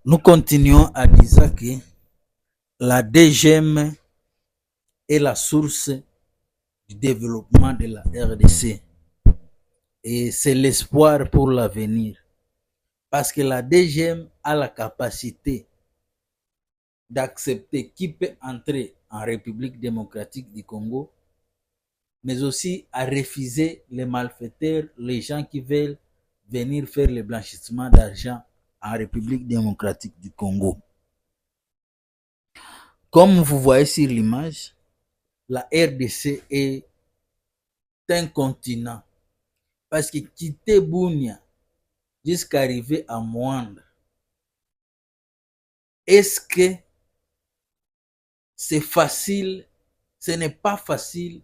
Nous continuons à dire que la DGM est la source du développement de la RDC et c'est l'espoir pour l'avenir parce que la DGM a la capacité d'accepter qui peut entrer en République démocratique du Congo, mais aussi à refuser les malfaiteurs, les gens qui veulent venir faire le blanchissement d'argent en République démocratique du Congo. Comme vous voyez sur l'image, la RDC est un continent parce que quitter Bunia jusqu'à arriver à Moanda, est-ce que c'est facile? Ce n'est pas facile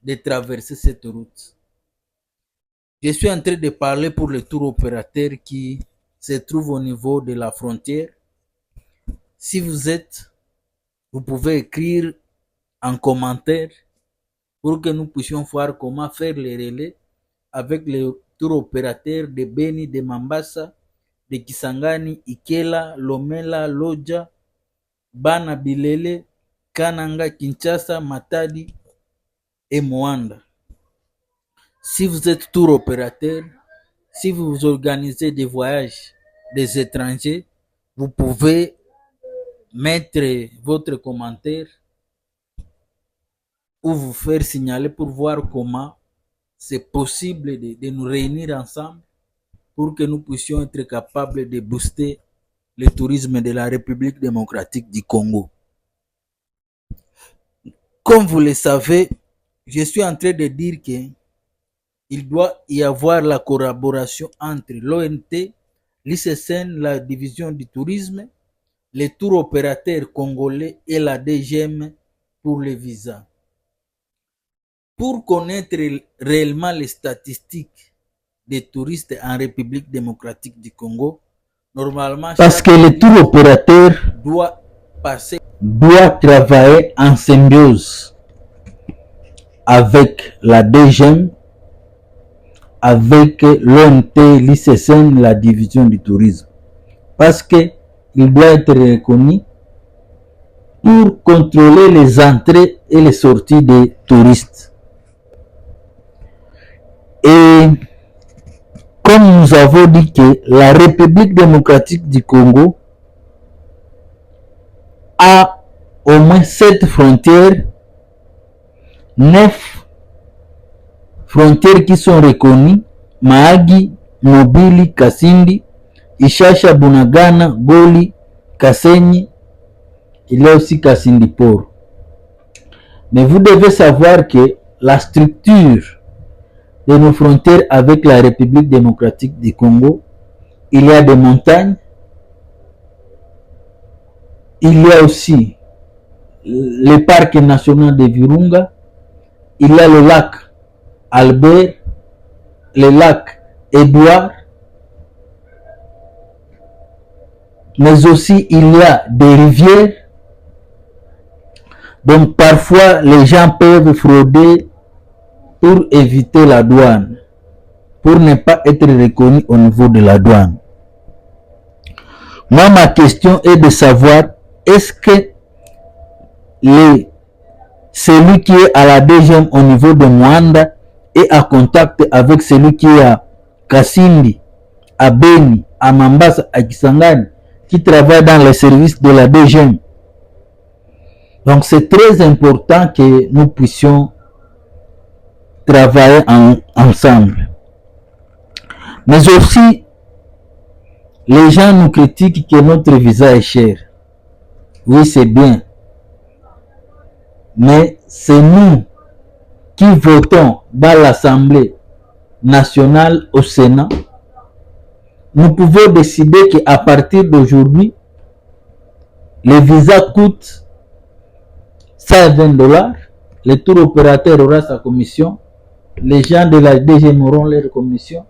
de traverser cette route. Je suis en train de parler pour le tour opérateur qui se trouve au niveau de la frontière. Si vous êtes, vous pouvez écrire en commentaire pour que nous puissions voir comment faire les relais avec le tour opérateur de Beni, de Mambasa, de Kisangani, Ikela, Lomela, Loja, Bana, Bilele, Kananga, Kinshasa, Matadi et Moanda. Si vous êtes tour opérateur, si vous organisez des voyages des étrangers, vous pouvez mettre votre commentaire ou vous faire signaler pour voir comment c'est possible de nous réunir ensemble pour que nous puissions être capables de booster le tourisme de la République démocratique du Congo. Comme vous le savez, je suis en train de dire qu'il doit y avoir la collaboration entre l'ONT, l'ICCN, la division du tourisme, les tours opérateurs congolais et la DGM pour les visas. Pour connaître réellement les statistiques des touristes en République démocratique du Congo, normalement, parce que le tour opérateur doit travailler en symbiose avec la DGM, avec l'ONT, l'ICCN, la division du tourisme. Parce qu'il doit être reconnu pour contrôler les entrées et les sorties des touristes. Et comme nous avons dit que la République démocratique du Congo a au moins 7 frontières, 9 frontières qui sont reconnues: Mahagi, Mobili, Kasindi, Ishasha, Bunagana, Goli, Kasenyi, il y a aussi Kasindi Port. Mais vous devez savoir que la structure de nos frontières avec la République démocratique du Congo, il y a des montagnes, il y a aussi le parc national de Virunga, il y a le lac Albert, le lac Édouard, mais aussi il y a des rivières. Donc parfois les gens peuvent frauder pour éviter la douane, pour ne pas être reconnu au niveau de la douane. Moi, ma question est de savoir, est-ce que celui qui est à la DGM au niveau de Moanda est en contact avec celui qui est à Kasindi, à Beni, à Mambasa, à Kisangani, qui travaille dans les services de la DGM. Donc c'est très important que nous puissions travailler ensemble. Mais aussi, les gens nous critiquent que notre visa est cher. Oui, c'est bien. Mais c'est nous qui votons dans l'Assemblée nationale au Sénat. Nous pouvons décider qu'à partir d'aujourd'hui, le visa coûte $120. Le tour opérateur aura sa commission. Les gens de la DGM auront leur commission.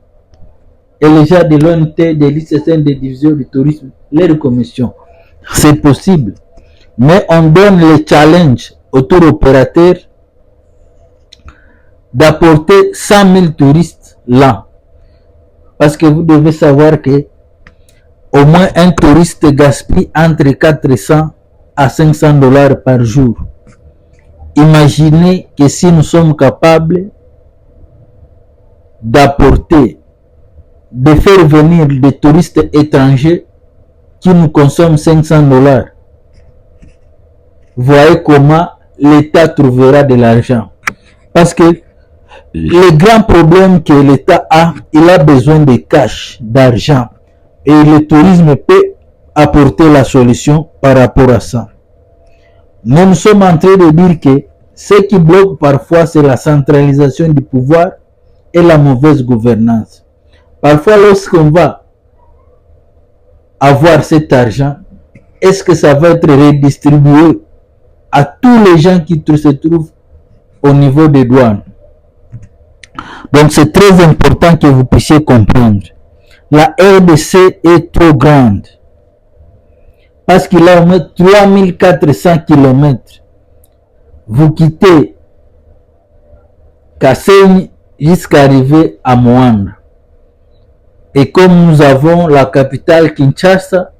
Et les gens de l'ONT, de l'ICCN, des divisions du tourisme, leur commission. C'est possible. Mais on donne le challenge au tour opérateur d'apporter 100 000 touristes là. Parce que vous devez savoir que Au moins un touriste gaspille entre 400 à 500 dollars par jour. Imaginez que si nous sommes capables d'apporter, de faire venir des touristes étrangers qui nous consomment 500 dollars, voyez comment l'État trouvera de l'argent. Parce que le grand problème que l'État a, il a besoin de cash, d'argent. Et le tourisme peut apporter la solution par rapport à ça. Nous sommes en train de dire que ce qui bloque parfois, c'est la centralisation du pouvoir et la mauvaise gouvernance. Parfois, lorsqu'on va avoir cet argent, est-ce que ça va être redistribué à tous les gens qui se trouvent au niveau des douanes? Donc, c'est très important que vous puissiez comprendre. La RDC est trop grande parce qu'il a au moins 3400 km. Vous quittez Kasenyi jusqu'à arriver à Moanda. Et comme nous avons la capitale Kinshasa,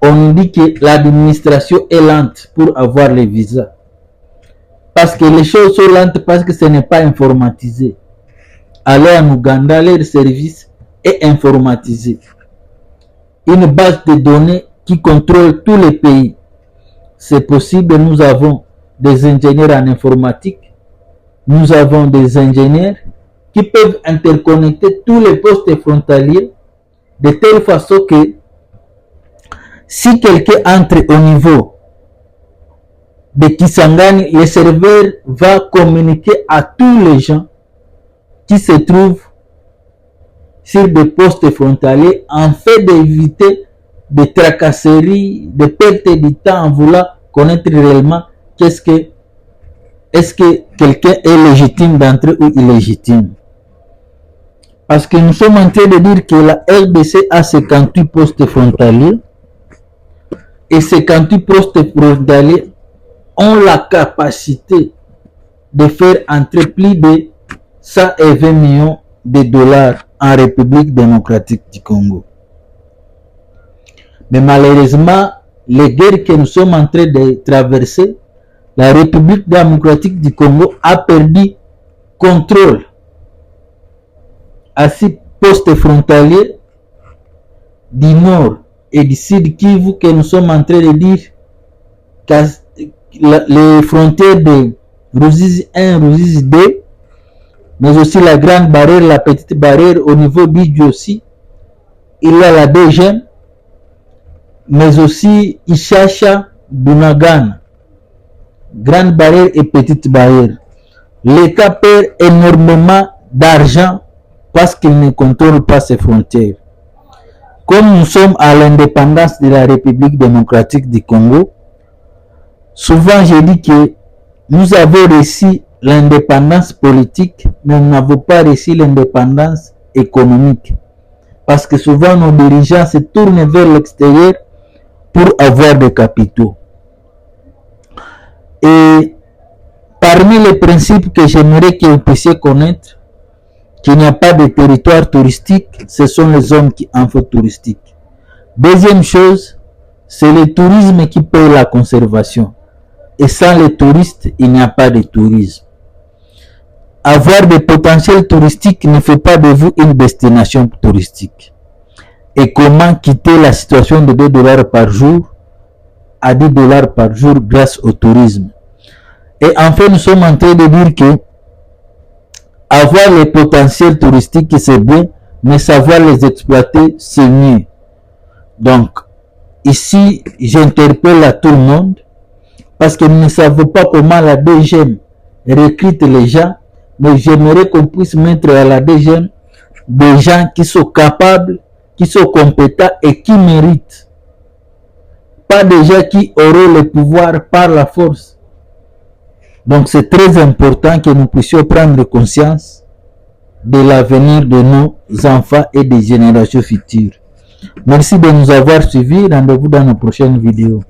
on dit que l'administration est lente pour avoir les visas. Parce que les choses sont lentes parce que ce n'est pas informatisé. Aller en Ouganda, leur service est informatisé. Une base de données qui contrôle tous les pays. C'est possible, nous avons des ingénieurs en informatique, nous avons des ingénieurs qui peuvent interconnecter tous les postes frontaliers de telle façon que si quelqu'un entre au niveau de Kisangani, le serveur va communiquer à tous les gens qui se trouvent sur des postes frontaliers en fait d'éviter des tracasseries, de perte de temps en voulant connaître réellement est-ce que quelqu'un est légitime d'entrer ou illégitime. Parce que nous sommes en train de dire que la RDC a 58 postes frontaliers et 58 postes frontaliers ont la capacité de faire entrer plus de 120 millions de dollars en République démocratique du Congo. Mais malheureusement, les guerres que nous sommes en train de traverser, la République démocratique du Congo a perdu contrôle à ces postes frontaliers du nord et du sud Kivu que nous sommes en train de dire que les frontières de Ruzizi 1, Ruzizi 2, mais aussi la grande barrière, la petite barrière au niveau d'Idjo aussi, il y a la DGM, mais aussi Ishacha, Bunagana, grande barrière et petite barrière. L'État perd énormément d'argent parce qu'il ne contrôle pas ses frontières. Comme nous sommes à l'indépendance de la République démocratique du Congo, souvent je dis que nous avons réussi l'indépendance politique, mais nous n'avons pas réussi l'indépendance économique. Parce que souvent nos dirigeants se tournent vers l'extérieur pour avoir des capitaux. Et parmi les principes que j'aimerais que vous puissiez connaître, qu'il n'y a pas de territoire touristique, ce sont les hommes qui en font touristique. Deuxième chose, c'est le tourisme qui paye la conservation. Et sans les touristes, il n'y a pas de tourisme. Avoir des potentiels touristiques ne fait pas de vous une destination touristique. Et comment quitter la situation de 2 dollars par jour à 10 dollars par jour grâce au tourisme. Et enfin, nous sommes en train de dire que avoir les potentiels touristiques, c'est bien, mais savoir les exploiter, c'est mieux. Donc, ici, j'interpelle à tout le monde, parce que nous ne savons pas comment la DGM recrute les gens, mais j'aimerais qu'on puisse mettre à la DGM des gens qui sont capables, qui sont compétents et qui méritent. Pas des gens qui auraient le pouvoir par la force. Donc c'est très important que nous puissions prendre conscience de l'avenir de nos enfants et des générations futures. Merci de nous avoir suivis. Rendez-vous dans nos prochaines vidéos.